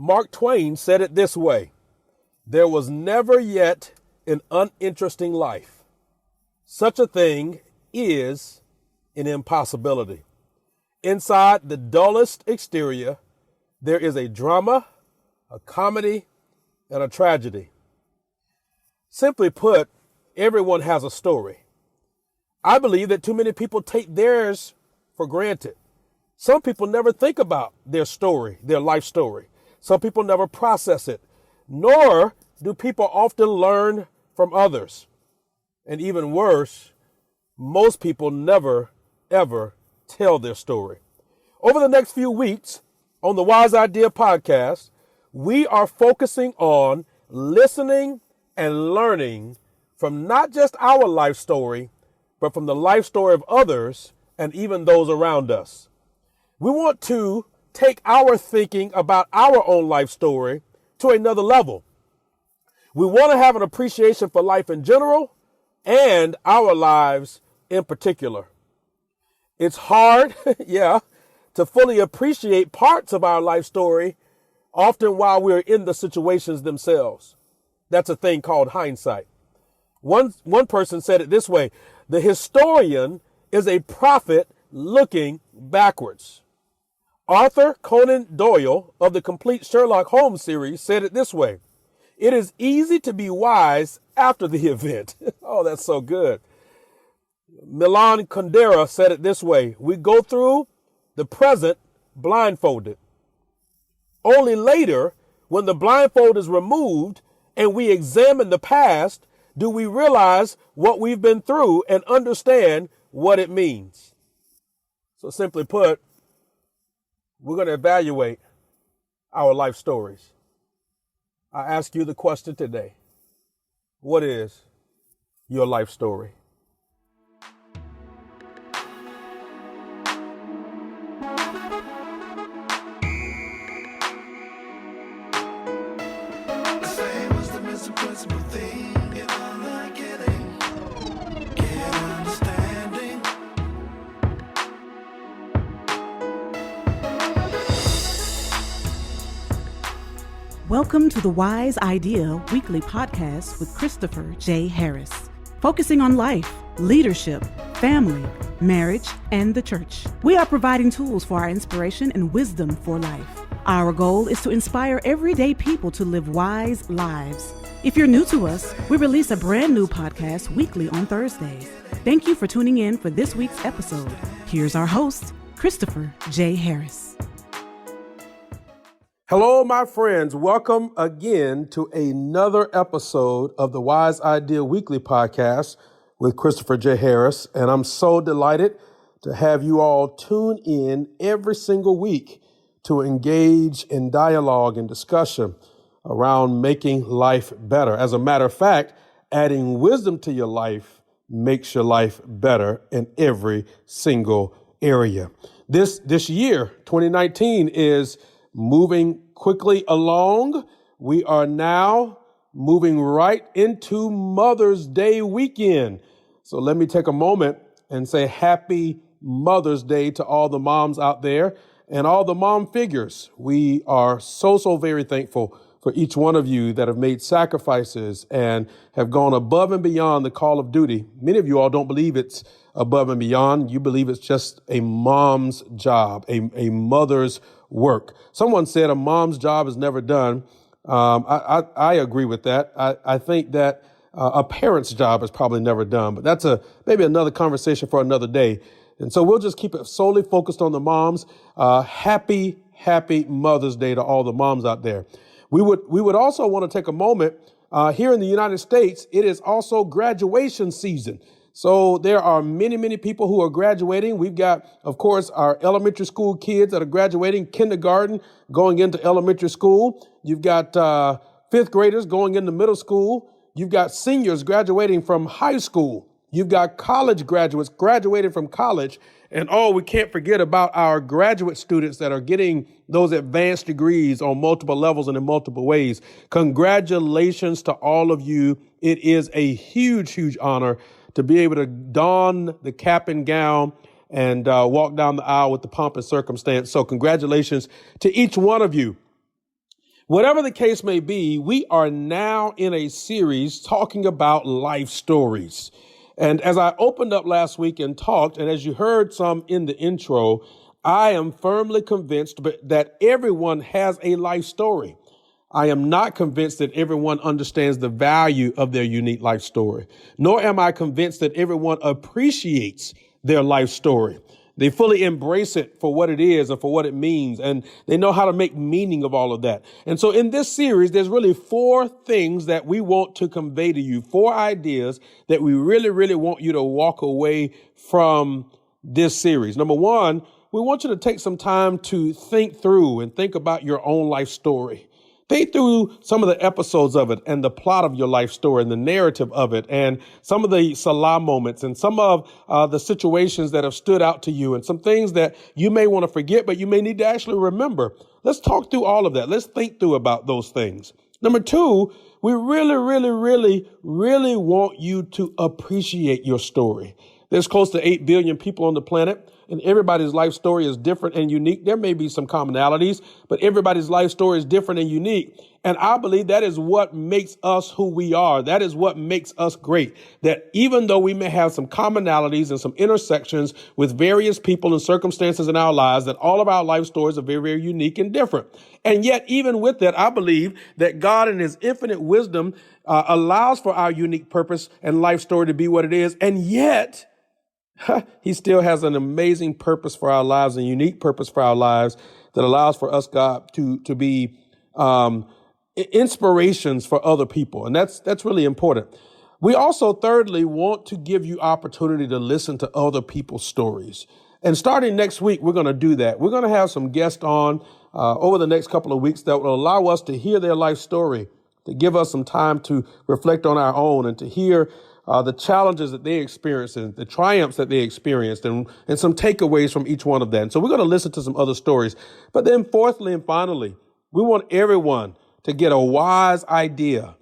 Mark Twain said it this way: there was never yet an uninteresting life. Such a thing is an impossibility. Inside the dullest exterior, there is a drama, a comedy, and a tragedy. Simply put, everyone has a story. I believe that too many people take theirs for granted. Some people never think about their story, their life story. Some people never process it, nor do people often learn from others. And even worse, most people never, ever tell their story. Over the next few weeks on the Wise Idea podcast, we are focusing on listening and learning from not just our life story, but from the life story of others and even those around us. We want to take our thinking about our own life story to another level. We want to have an appreciation for life in general and our lives in particular. It's hard, to fully appreciate parts of our life story, often while we're in the situations themselves. That's a thing called hindsight. One person said it this way: the historian is a prophet looking backwards. Arthur Conan Doyle of the complete Sherlock Holmes series said it this way: it is easy to be wise after the event. Oh, that's so good. Milan Kundera said it this way: we go through the present blindfolded. Only later, when the blindfold is removed and we examine the past, do we realize what we've been through and understand what it means. So simply put, we're going to evaluate our life stories. I ask you the question today: what is your life story? Welcome to the Wise Idea weekly podcast with Christopher J. Harris, focusing on life, leadership, family, marriage, and the church. We are providing tools for our inspiration and wisdom for life. Our goal is to inspire everyday people to live wise lives. If you're new to us, we release a brand new podcast weekly on Thursdays. Thank you for tuning in for this week's episode. Here's our host, Christopher J. Harris. Hello, my friends. Welcome again to another episode of the Wise Idea Weekly podcast with Christopher J. Harris. And I'm so delighted to have you all tune in every single week to engage in dialogue and discussion around making life better. As a matter of fact, adding wisdom to your life makes your life better in every single area. This year, 2019, is moving quickly along. We are now moving right into Mother's Day weekend. So let me take a moment and say happy Mother's Day to all the moms out there and all the mom figures. We are so very thankful for each one of you that have made sacrifices and have gone above and beyond the call of duty. Many of you all don't believe it's above and beyond. You believe it's just a mom's job, a mother's work. Someone said a mom's job is never done. I agree with that. I think that a parent's job is probably never done, but that's maybe another conversation for another day. And so we'll just keep it solely focused on the moms. Happy Mother's Day to all the moms out there. We would also want to take a moment. Here in the United States, it is also graduation season. So there are many people who are graduating. We've got, of course, our elementary school kids that are graduating, kindergarten, going into elementary school. You've got fifth graders going into middle school. You've got seniors graduating from high school. You've got college graduates graduating from college. And we can't forget about our graduate students that are getting those advanced degrees on multiple levels and in multiple ways. Congratulations to all of you. It is a huge honor to be able to don the cap and gown and walk down the aisle with the pomp and circumstance. So congratulations to each one of you. Whatever the case may be, we are now in a series talking about life stories. And as I opened up last week and talked, and as you heard some in the intro, I am firmly convinced that everyone has a life story. I am not convinced that everyone understands the value of their unique life story, nor am I convinced that everyone appreciates their life story. They fully embrace it for what it is and for what it means, and they know how to make meaning of all of that. And so in this series, there's really 4 things that we want to convey to you, 4 ideas that we really, really want you to walk away from this series. Number 1, we want you to take some time to think through and think about your own life story. Think through some of the episodes of it and the plot of your life story and the narrative of it and some of the Salah moments and some of the situations that have stood out to you and some things that you may want to forget, but you may need to actually remember. Let's talk through all of that. Let's think through about those things. Number 2, we really, really, really, really want you to appreciate your story. There's close to 8 billion people on the planet, and everybody's life story is different and unique. There may be some commonalities, but everybody's life story is different and unique. And I believe that is what makes us who we are. That is what makes us great. That even though we may have some commonalities and some intersections with various people and circumstances in our lives, that all of our life stories are very, very unique and different. And yet, even with that, I believe that God in his infinite wisdom allows for our unique purpose and life story to be what it is. And yet, he still has an amazing purpose for our lives, a unique purpose for our lives that allows for us, God, to be inspirations for other people. And that's really important. We also, thirdly, want to give you opportunity to listen to other people's stories. And starting next week, we're going to do that. We're going to have some guests on over the next couple of weeks that will allow us to hear their life story, to give us some time to reflect on our own and to hear the challenges that they experienced and the triumphs that they experienced and some takeaways from each one of them. So we're going to listen to some other stories. But then fourthly and finally, we want everyone to get a wise idea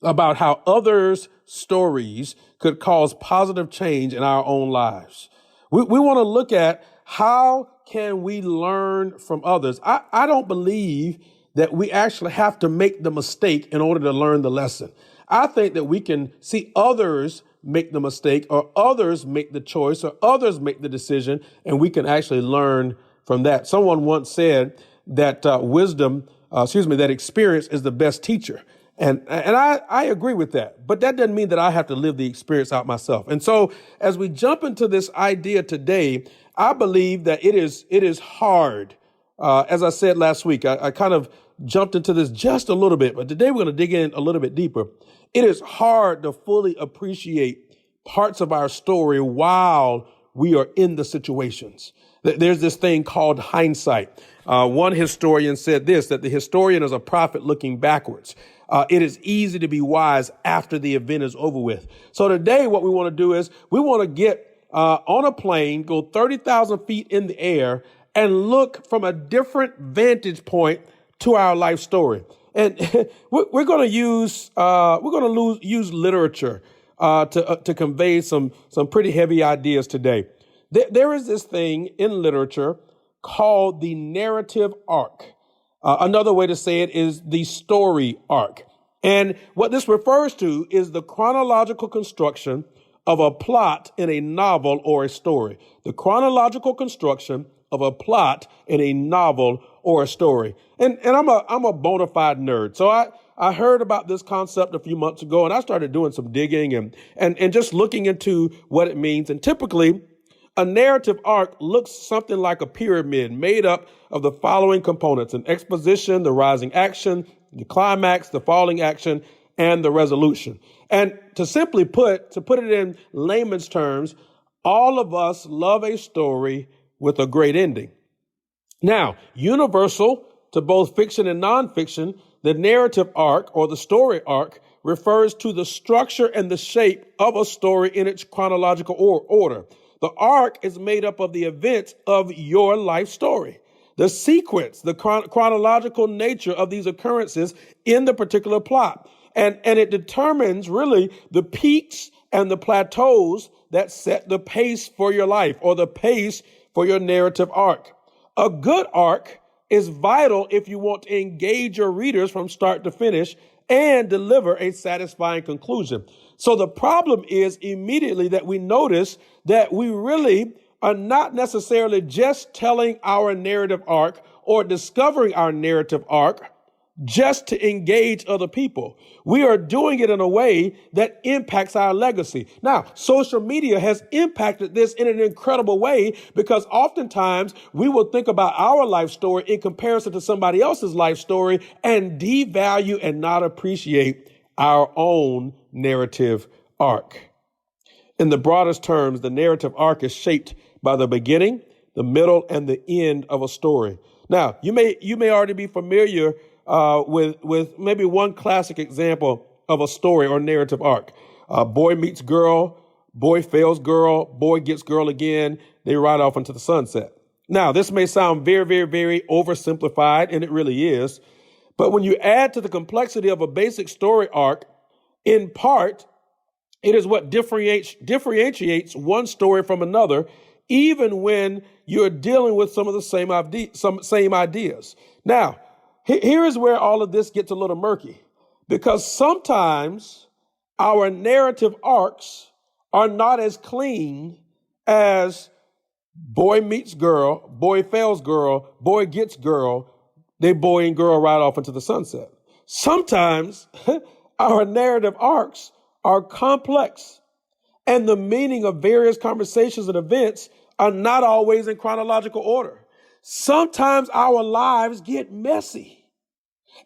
about how others' stories could cause positive change in our own lives. We want to look at how can we learn from others. I don't believe that we actually have to make the mistake in order to learn the lesson. I think that we can see others make the mistake or others make the choice or others make the decision, and we can actually learn from that. Someone once said that that experience is the best teacher. And I agree with that, but that doesn't mean that I have to live the experience out myself. And so as we jump into this idea today, I believe that it is hard. As I said last week, I kind of jumped into this just a little bit, but today we're going to dig in a little bit deeper. It is hard to fully appreciate parts of our story while we are in the situations. There's this thing called hindsight. One historian said this, that the historian is a prophet looking backwards. It is easy to be wise after the event is over with. So today what we want to do is we want to get on a plane, go 30,000 feet in the air and look from a different vantage point to our life story. And we're going to use literature to convey some pretty heavy ideas today. There is this thing in literature called the narrative arc. Another way to say it is the story arc. And what this refers to is the chronological construction of a plot in a novel or a story. The chronological construction of a plot in a novel or a story. And I'm a bona fide nerd. So I heard about this concept a few months ago and I started doing some digging and just looking into what it means. And typically a narrative arc looks something like a pyramid made up of the following components: an exposition, the rising action, the climax, the falling action, and the resolution. And to put it in layman's terms, all of us love a story with a great ending. Now, universal to both fiction and nonfiction, the narrative arc or the story arc refers to the structure and the shape of a story in its chronological order. The arc is made up of the events of your life story, the sequence, the chronological nature of these occurrences in the particular plot. And it determines really the peaks and the plateaus that set the pace for your life or the pace for your narrative arc. A good arc is vital if you want to engage your readers from start to finish and deliver a satisfying conclusion. So the problem is immediately that we notice that we really are not necessarily just telling our narrative arc or discovering our narrative arc just to engage other people. We are doing it in a way that impacts our legacy. Now, social media has impacted this in an incredible way because oftentimes we will think about our life story in comparison to somebody else's life story and devalue and not appreciate our own narrative arc. In the broadest terms, the narrative arc is shaped by the beginning, the middle, and the end of a story. Now, you may already be familiar with maybe one classic example of a story or narrative arc. Boy meets girl, boy fails girl, boy gets girl again. They ride off into the sunset. Now, this may sound very, very, very oversimplified, and it really is. But when you add to the complexity of a basic story arc, in part, it is what differentiates one story from another, even when you're dealing with some of the same ideas. Now, here is where all of this gets a little murky, because sometimes our narrative arcs are not as clean as boy meets girl, boy fails girl, boy gets girl, they boy and girl ride off into the sunset. Sometimes our narrative arcs are complex, and the meaning of various conversations and events are not always in chronological order. Sometimes our lives get messy.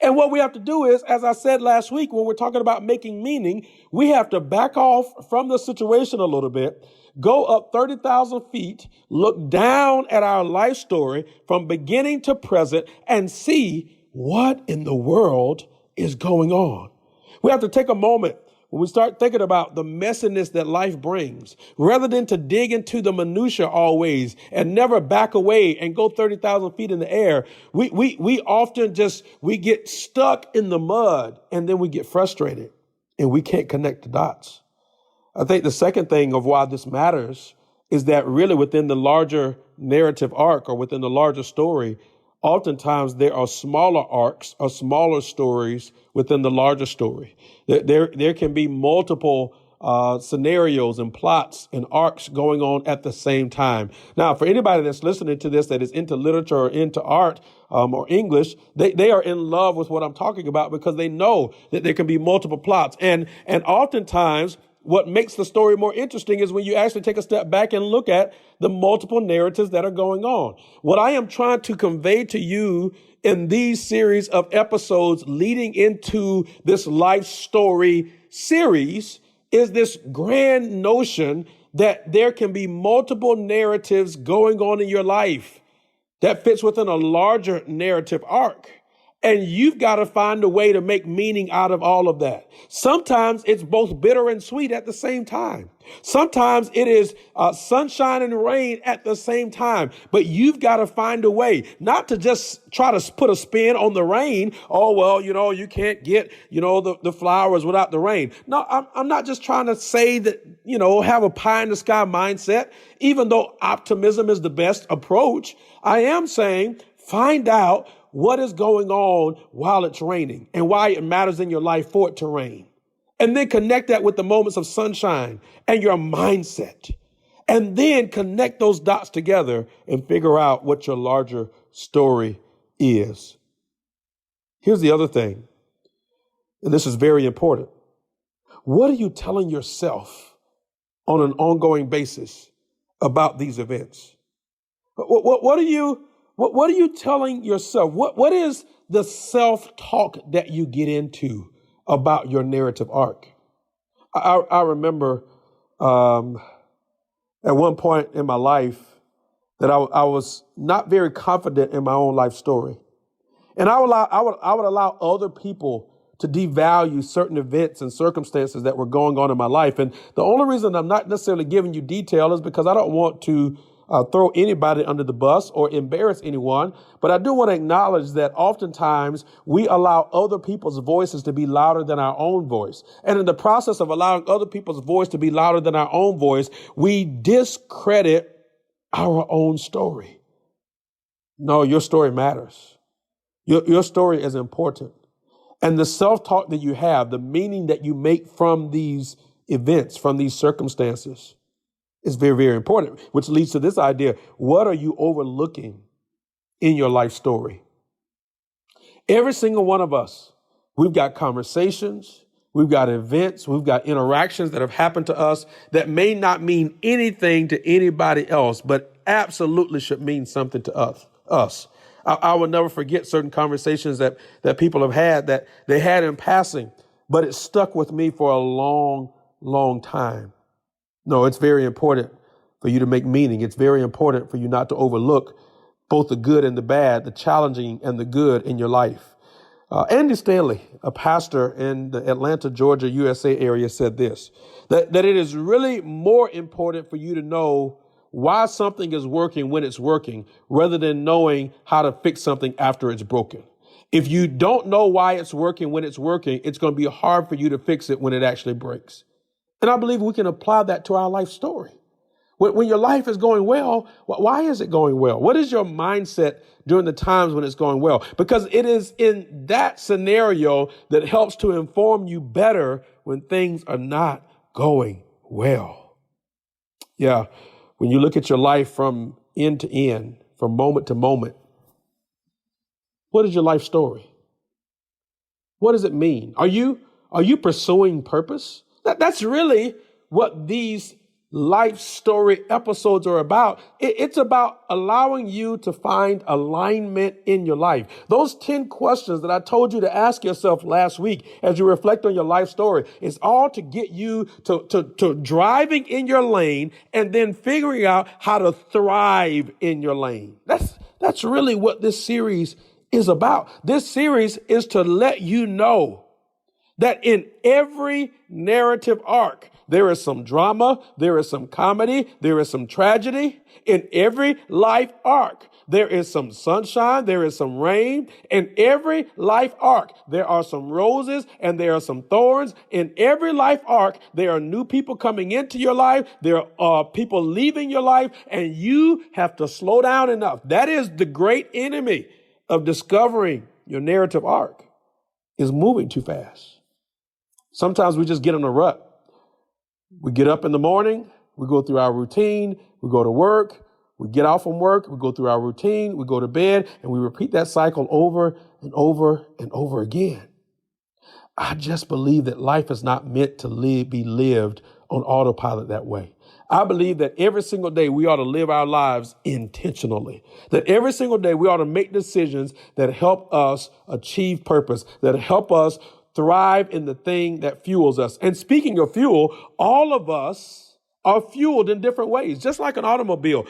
And what we have to do is, as I said last week, when we're talking about making meaning, we have to back off from the situation a little bit, go up 30,000 feet, look down at our life story from beginning to present, and see what in the world is going on. We have to take a moment when we start thinking about the messiness that life brings, rather than to dig into the minutia always and never back away and go 30,000 feet in the air. We often we get stuck in the mud, and then we get frustrated and we can't connect the dots. I think the second thing of why this matters is that really within the larger narrative arc or within the larger story, oftentimes there are smaller arcs or smaller stories within the larger story. There can be multiple scenarios and plots and arcs going on at the same time. Now, for anybody that's listening to this that is into literature or into art or English, they are in love with what I'm talking about because they know that there can be multiple plots. And oftentimes what makes the story more interesting is when you actually take a step back and look at the multiple narratives that are going on. What I am trying to convey to you in these series of episodes leading into this life story series is this grand notion that there can be multiple narratives going on in your life that fits within a larger narrative arc. And you've got to find a way to make meaning out of all of that. Sometimes it's both bitter and sweet at the same time. Sometimes it is sunshine and rain at the same time. But you've got to find a way not to just try to put a spin on the rain. Oh, well, you can't get, the flowers without the rain. No, I'm not just trying to say that, have a pie in the sky mindset, even though optimism is the best approach. I am saying find out what is going on while it's raining and why it matters in your life for it to rain. And then connect that with the moments of sunshine and your mindset. And then connect those dots together and figure out what your larger story is. Here's the other thing, and this is very important. What are you telling yourself on an ongoing basis about these events? What are you telling yourself? What is the self-talk that you get into about your narrative arc? I remember at one point in my life that I was not very confident in my own life story. And I would allow other people to devalue certain events and circumstances that were going on in my life. And the only reason I'm not necessarily giving you detail is because I don't want to throw anybody under the bus or embarrass anyone. But I do want to acknowledge that oftentimes we allow other people's voices to be louder than our own voice. And in the process of allowing other people's voice to be louder than our own voice, we discredit our own story. No, your story matters. Your story is important. And the self-talk that you have, the meaning that you make from these events, from these circumstances, is very, very important, which leads to this idea. What are you overlooking in your life story? Every single one of us, we've got conversations, we've got events, we've got interactions that have happened to us that may not mean anything to anybody else, but absolutely should mean something to us. I will never forget certain conversations that people have had that they had in passing, but it stuck with me for a long, long time. No, it's very important for you to make meaning. It's very important for you not to overlook both the good and the bad, the challenging and the good in your life. Andy Stanley, a pastor in the Atlanta, Georgia, USA area, said this, that it is really more important for you to know why something is working when it's working rather than knowing how to fix something after it's broken. If you don't know why it's working when it's working, it's going to be hard for you to fix it when it actually breaks. And I believe we can apply that to our life story. When your life is going well, why is it going well? What is your mindset during the times when it's going well? Because it is in that scenario that helps to inform you better when things are not going well. Yeah. When you look at your life from end to end, from moment to moment, what is your life story? What does it mean? Are you pursuing purpose? That's really what these life story episodes are about. It's about allowing you to find alignment in your life. Those 10 questions that I told you to ask yourself last week as you reflect on your life story is all to get you to driving in your lane and then figuring out how to thrive in your lane. That's really what this series is about. This series is to let you know that in every narrative arc, there is some drama, there is some comedy, there is some tragedy. In every life arc, there is some sunshine, there is some rain. In every life arc, there are some roses and there are some thorns. In every life arc, there are new people coming into your life. There are people leaving your life, and you have to slow down enough. That is the great enemy of discovering your narrative arc, is moving too fast. Sometimes we just get in a rut. We get up in the morning, we go through our routine, we go to work, we get out from work, we go through our routine, we go to bed, and we repeat that cycle over and over and over again. I just believe that life is not meant to be lived on autopilot that way. I believe that every single day we ought to live our lives intentionally, that every single day we ought to make decisions that help us achieve purpose, that help us thrive in the thing that fuels us. And speaking of fuel, all of us are fueled in different ways, just like an automobile.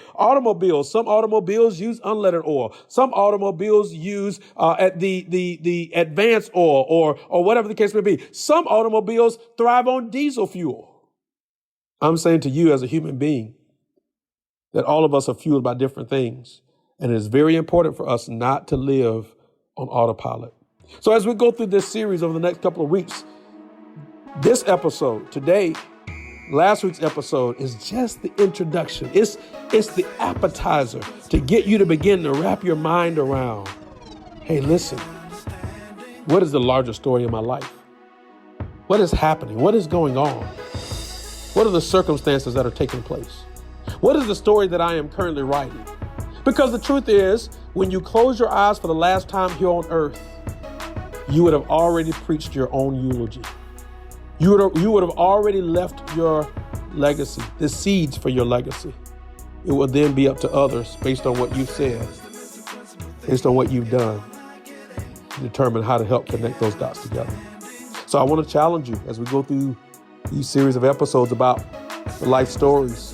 Some automobiles use unleaded oil. Some automobiles use the advanced oil or whatever the case may be. Some automobiles thrive on diesel fuel. I'm saying to you as a human being that all of us are fueled by different things. And it is very important for us not to live on autopilot. So as we go through this series over the next couple of weeks, this episode today, last week's episode, is just the introduction. It's the appetizer to get you to begin to wrap your mind around. Hey, listen, what is the larger story in my life? What is happening? What is going on? What are the circumstances that are taking place? What is the story that I am currently writing? Because the truth is, when you close your eyes for the last time here on earth, you would have already preached your own eulogy. You would have already left your legacy, the seeds for your legacy. It will then be up to others based on what you've said, based on what you've done, to determine how to help connect those dots together. So I want to challenge you as we go through these series of episodes about the life stories.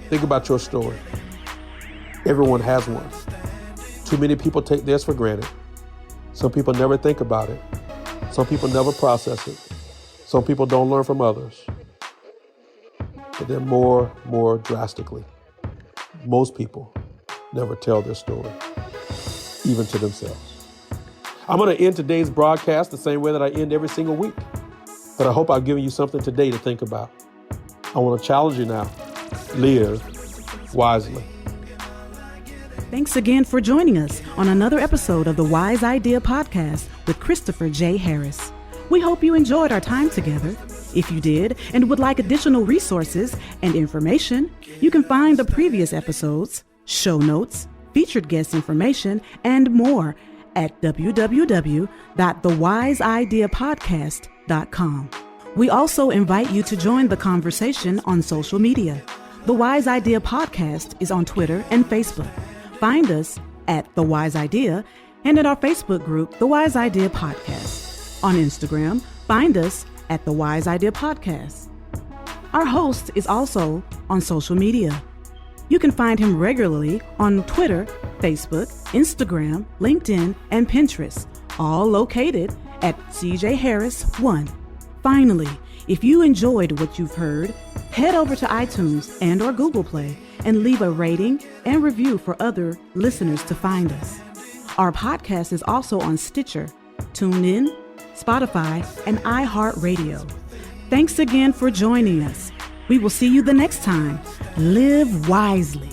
Think about your story. Everyone has one. Too many people take theirs for granted. Some people never think about it. Some people never process it. Some people don't learn from others. But then more drastically, most people never tell their story, even to themselves. I'm going to end today's broadcast the same way that I end every single week. But I hope I've given you something today to think about. I want to challenge you now. Live wisely. Thanks again for joining us on another episode of the Wise Idea Podcast with Christopher J. Harris. We hope you enjoyed our time together. If you did and would like additional resources and information, you can find the previous episodes, show notes, featured guest information, and more at www.thewiseideapodcast.com. We also invite you to join the conversation on social media. The Wise Idea Podcast is on Twitter and Facebook. Find us at The Wise Idea and at our Facebook group, The Wise Idea Podcast. On Instagram, find us at The Wise Idea Podcast. Our host is also on social media. You can find him regularly on Twitter, Facebook, Instagram, LinkedIn, and Pinterest, all located at CJ Harris 1. Finally, if you enjoyed what you've heard, head over to iTunes and or Google Play and leave a rating and review for other listeners to find us. Our podcast is also on Stitcher, TuneIn, Spotify, and iHeartRadio. Thanks again for joining us. We will see you the next time. Live wisely.